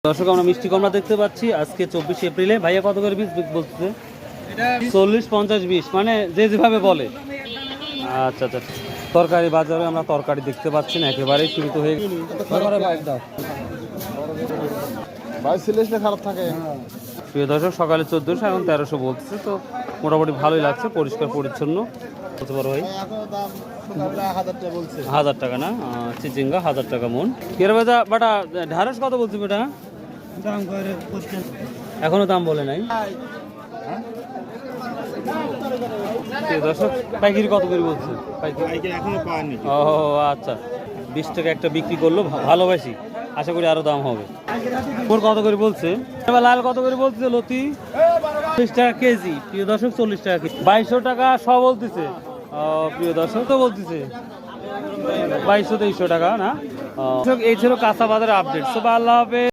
দর্শক আমরা মিষ্টি কমলা দেখতে পাচ্ছি আজকে 24 এপ্রিলে। ভাইয়া কত করে পিস বলছে? 40, 50, 20 মানে যে যেভাবে বলে। আচ্ছা আচ্ছা। তরকারি বাজারে আমরা তরকারি দেখতে পাচ্ছি না, একেবারেই সীমিত হয়ে খারাপ থাকে। প্রিয় দর্শক সকালে 1400 এখন 1300 বলছে, তো মোটামুটি ভালোই লাগছে, পরিষ্কার পরিচ্ছন্ন। কত বড় ভাই? 1000 টাকা না? চিচিঙ্গা 1000 টাকা মন। কেরবাজা বাটা ঢাড়স কত বলছি বেটা? এখনো দাম বলে নাই। দর্শক পাইকারি কত করে বলছে? ও আচ্ছা, 20 টাকা একটা বিক্রি করলো, ভালোবাসি, আশা করি আরো দাম হবে। ওর কত করে বলছে? লাল কত করে বলছে? লতি 40 টাকা কেজি। প্রিয় দর্শক 40 টাকা কেজি, 2200 টাকা সব বলতেছে। প্রিয় দর্শক তো বলতেছে 2200-2300 টাকা না? এই ছিল কাঁচা বাজারের আপডেট। সব আল্লাহ হাফেজ।